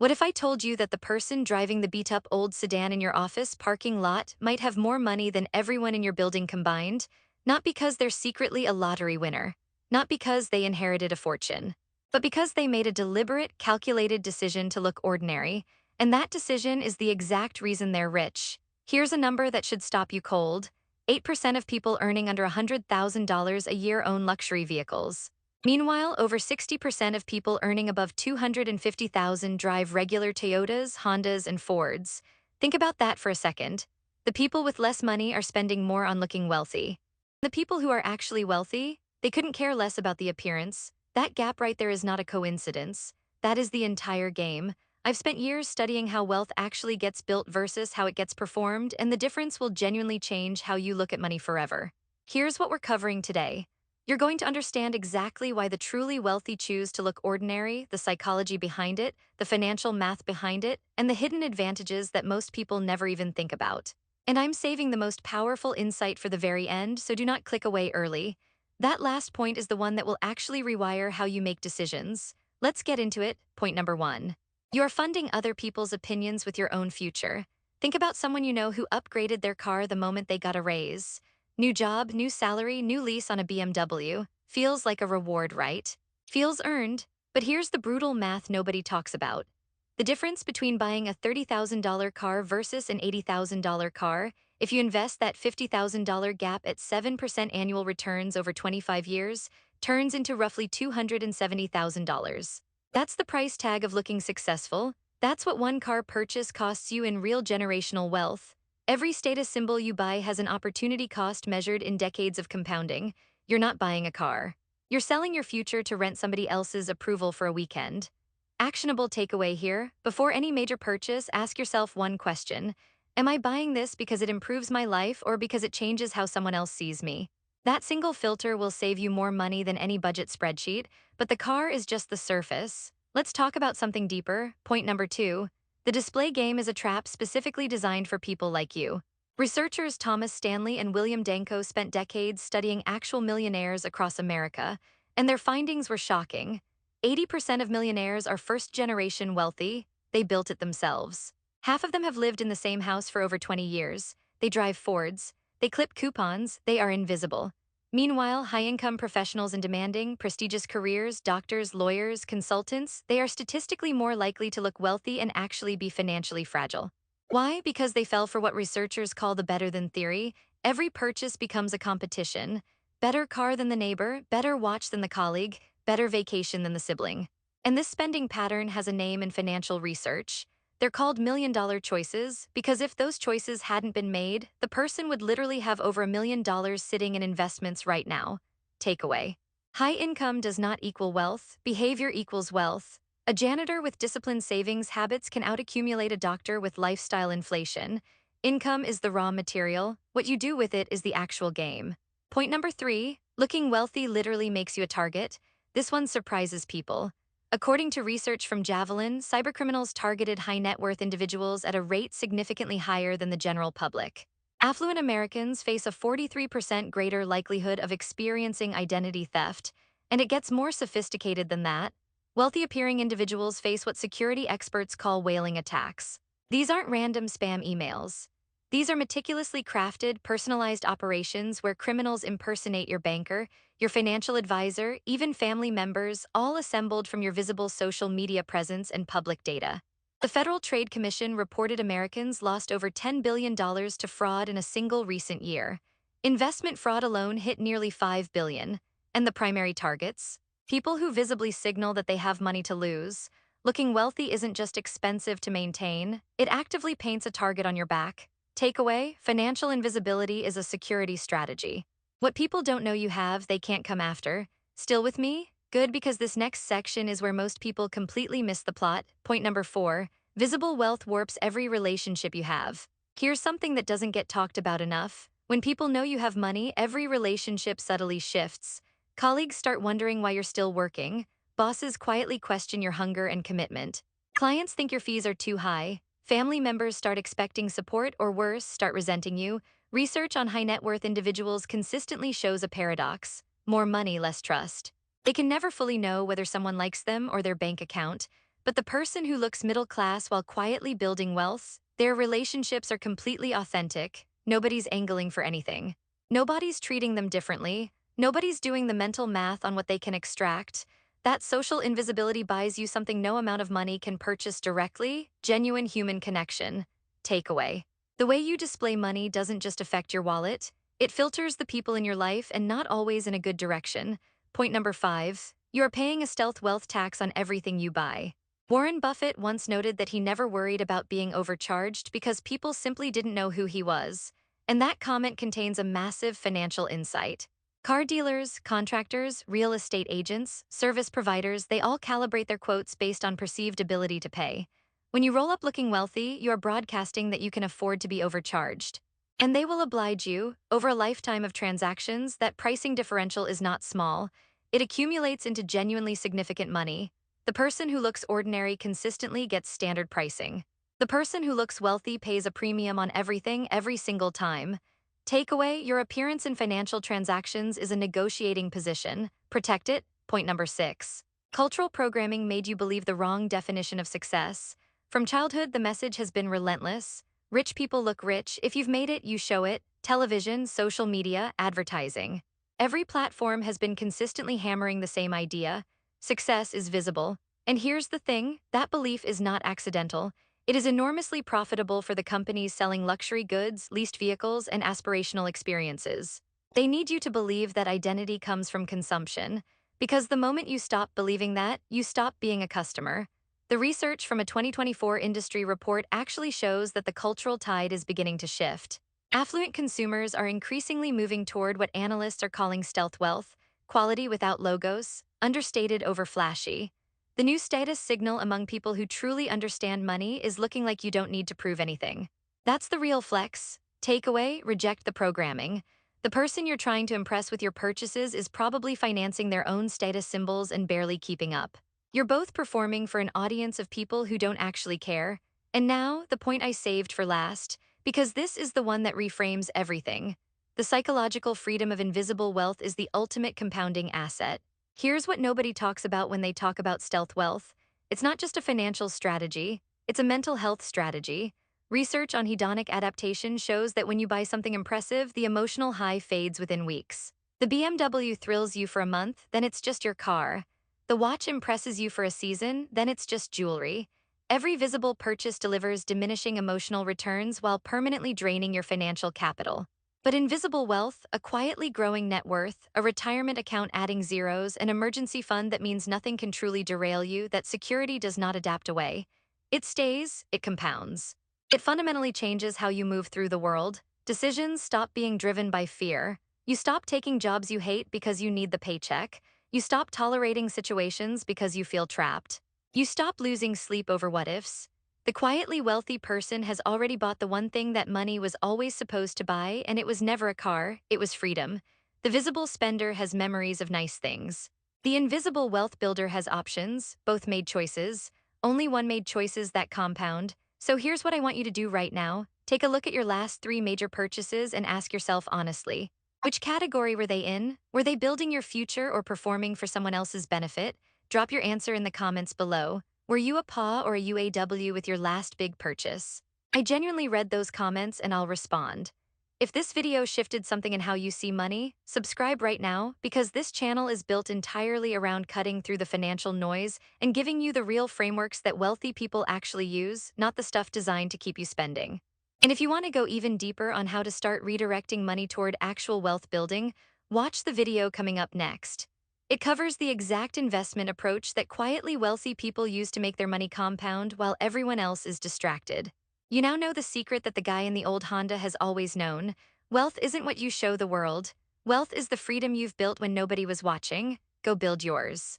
What if I told you that the person driving the beat-up old sedan in your office parking lot might have more money than everyone in your building combined? Not because they're secretly a lottery winner, not because they inherited a fortune, but because they made a deliberate, calculated decision to look ordinary, and that decision is the exact reason they're rich. Here's a number that should stop you cold. 8% of people earning under $100,000 a year own luxury vehicles. Meanwhile, over 60% of people earning above $250,000 drive regular Toyotas, Hondas, and Fords. Think about that for a second. The people with less money are spending more on looking wealthy. The people who are actually wealthy, they couldn't care less about the appearance. That gap right there is not a coincidence. That is the entire game. I've spent years studying how wealth actually gets built versus how it gets performed, and the difference will genuinely change how you look at money forever. Here's what we're covering today. You're going to understand exactly why the truly wealthy choose to look ordinary, the psychology behind it, the financial math behind it, and the hidden advantages that most people never even think about. And I'm saving the most powerful insight for the very end, so do not click away early. That last point is the one that will actually rewire how you make decisions. Let's get into it. Point number one. You're funding other people's opinions with your own future. Think about someone you know who upgraded their car the moment they got a raise. New job, new salary, new lease on a BMW. Feels like a reward, right? Feels earned. But here's the brutal math nobody talks about. The difference between buying a $30,000 car versus an $80,000 car, if you invest that $50,000 gap at 7% annual returns over 25 years, turns into roughly $270,000. That's the price tag of looking successful. That's what one car purchase costs you in real generational wealth. Every status symbol you buy has an opportunity cost measured in decades of compounding. You're not buying a car. You're selling your future to rent somebody else's approval for a weekend. Actionable takeaway here: before any major purchase, ask yourself one question. Am I buying this because it improves my life or because it changes how someone else sees me? That single filter will save you more money than any budget spreadsheet, but the car is just the surface. Let's talk about something deeper. Point number two. The display game is a trap specifically designed for people like you. Researchers Thomas Stanley and William Danko spent decades studying actual millionaires across America, and their findings were shocking. 80% of millionaires are first-generation wealthy. They built it themselves. Half of them have lived in the same house for over 20 years. They drive Fords. They clip coupons. They are invisible. Meanwhile, high-income professionals in demanding, prestigious careers, doctors, lawyers, consultants, they are statistically more likely to look wealthy and actually be financially fragile. Why? Because they fell for what researchers call the better-than theory. Every purchase becomes a competition. Better car than the neighbor, better watch than the colleague, better vacation than the sibling. And this spending pattern has a name in financial research. They're called million-dollar choices because if those choices hadn't been made, the person would literally have over $1 million sitting in investments right now. Takeaway. High income does not equal wealth, behavior equals wealth. A janitor with disciplined savings habits can outaccumulate a doctor with lifestyle inflation. Income is the raw material. What you do with it is the actual game. Point number three, looking wealthy literally makes you a target. This one surprises people. According to research from Javelin, cybercriminals targeted high net worth individuals at a rate significantly higher than the general public. Affluent Americans face a 43% greater likelihood of experiencing identity theft, and it gets more sophisticated than that. Wealthy appearing individuals face what security experts call whaling attacks. These aren't random spam emails. These are meticulously crafted, personalized operations where criminals impersonate your banker, your financial advisor, even family members, all assembled from your visible social media presence and public data. The Federal Trade Commission reported Americans lost over $10 billion to fraud in a single recent year. Investment fraud alone hit nearly $5 billion. And the primary targets? People who visibly signal that they have money to lose. Looking wealthy isn't just expensive to maintain, it actively paints a target on your back. Takeaway: financial invisibility is a security strategy. What people don't know you have, they can't come after. Still with me? Good, because this next section is where most people completely miss the plot. Point number four, visible wealth warps every relationship you have. Here's something that doesn't get talked about enough. When people know you have money, every relationship subtly shifts. Colleagues start wondering why you're still working. Bosses quietly question your hunger and commitment. Clients think your fees are too high. Family members start expecting support, or worse, start resenting you. Research on high net worth individuals consistently shows a paradox: more money, less trust. They can never fully know whether someone likes them or their bank account. But the person who looks middle class while quietly building wealth, their relationships are completely authentic. Nobody's angling for anything. Nobody's treating them differently. Nobody's doing the mental math on what they can extract. That social invisibility buys you something no amount of money can purchase directly: genuine human connection. Takeaway: the way you display money doesn't just affect your wallet, it filters the people in your life, and not always in a good direction. Point number 5: you're paying a stealth wealth tax on everything you buy. Warren Buffett once noted that he never worried about being overcharged because people simply didn't know who he was. And that comment contains a massive financial insight. Car dealers, contractors, real estate agents, service providers, they all calibrate their quotes based on perceived ability to pay. When you roll up looking wealthy, you're broadcasting that you can afford to be overcharged. And they will oblige you. Over a lifetime of transactions, that pricing differential is not small. It accumulates into genuinely significant money. The person who looks ordinary consistently gets standard pricing. The person who looks wealthy pays a premium on everything every single time. Takeaway: your appearance in financial transactions is a negotiating position. Protect it. Point number 6. Cultural programming made you believe the wrong definition of success. From childhood, the message has been relentless. Rich people look rich. If you've made it, you show it. Television, social media, advertising. Every platform has been consistently hammering the same idea. Success is visible. And here's the thing: that belief is not accidental. It is enormously profitable for the companies selling luxury goods, leased vehicles, and aspirational experiences. They need you to believe that identity comes from consumption, because the moment you stop believing that, you stop being a customer. The research from a 2024 industry report actually shows that the cultural tide is beginning to shift. Affluent consumers are increasingly moving toward what analysts are calling stealth wealth: quality without logos, understated over flashy. The new status signal among people who truly understand money is looking like you don't need to prove anything. That's the real flex. Takeaway: reject the programming. The person you're trying to impress with your purchases is probably financing their own status symbols and barely keeping up. You're both performing for an audience of people who don't actually care. And now, the point I saved for last, because this is the one that reframes everything. The psychological freedom of invisible wealth is the ultimate compounding asset. Here's what nobody talks about when they talk about stealth wealth. It's not just a financial strategy, it's a mental health strategy. Research on hedonic adaptation shows that when you buy something impressive, the emotional high fades within weeks. The BMW thrills you for a month, then it's just your car. The watch impresses you for a season, then it's just jewelry. Every visible purchase delivers diminishing emotional returns while permanently draining your financial capital. But invisible wealth, a quietly growing net worth, a retirement account adding zeros, an emergency fund that means nothing can truly derail you, that security does not adapt away. It stays, it compounds. It fundamentally changes how you move through the world. Decisions stop being driven by fear. You stop taking jobs you hate because you need the paycheck. You stop tolerating situations because you feel trapped. You stop losing sleep over what ifs. The quietly wealthy person has already bought the one thing that money was always supposed to buy, and it was never a car, it was freedom. The visible spender has memories of nice things. The invisible wealth builder has options, both made choices. Only one made choices that compound. So here's what I want you to do right now. Take a look at your last 3 major purchases and ask yourself honestly: which category were they in? Were they building your future or performing for someone else's benefit? Drop your answer in the comments below. Were you a PA or a UAW with your last big purchase? I genuinely read those comments and I'll respond. If this video shifted something in how you see money, subscribe right now, because this channel is built entirely around cutting through the financial noise and giving you the real frameworks that wealthy people actually use, not the stuff designed to keep you spending. And if you want to go even deeper on how to start redirecting money toward actual wealth building, watch the video coming up next. It covers the exact investment approach that quietly wealthy people use to make their money compound while everyone else is distracted. You now know the secret that the guy in the old Honda has always known. Wealth isn't what you show the world. Wealth is the freedom you've built when nobody was watching. Go build yours.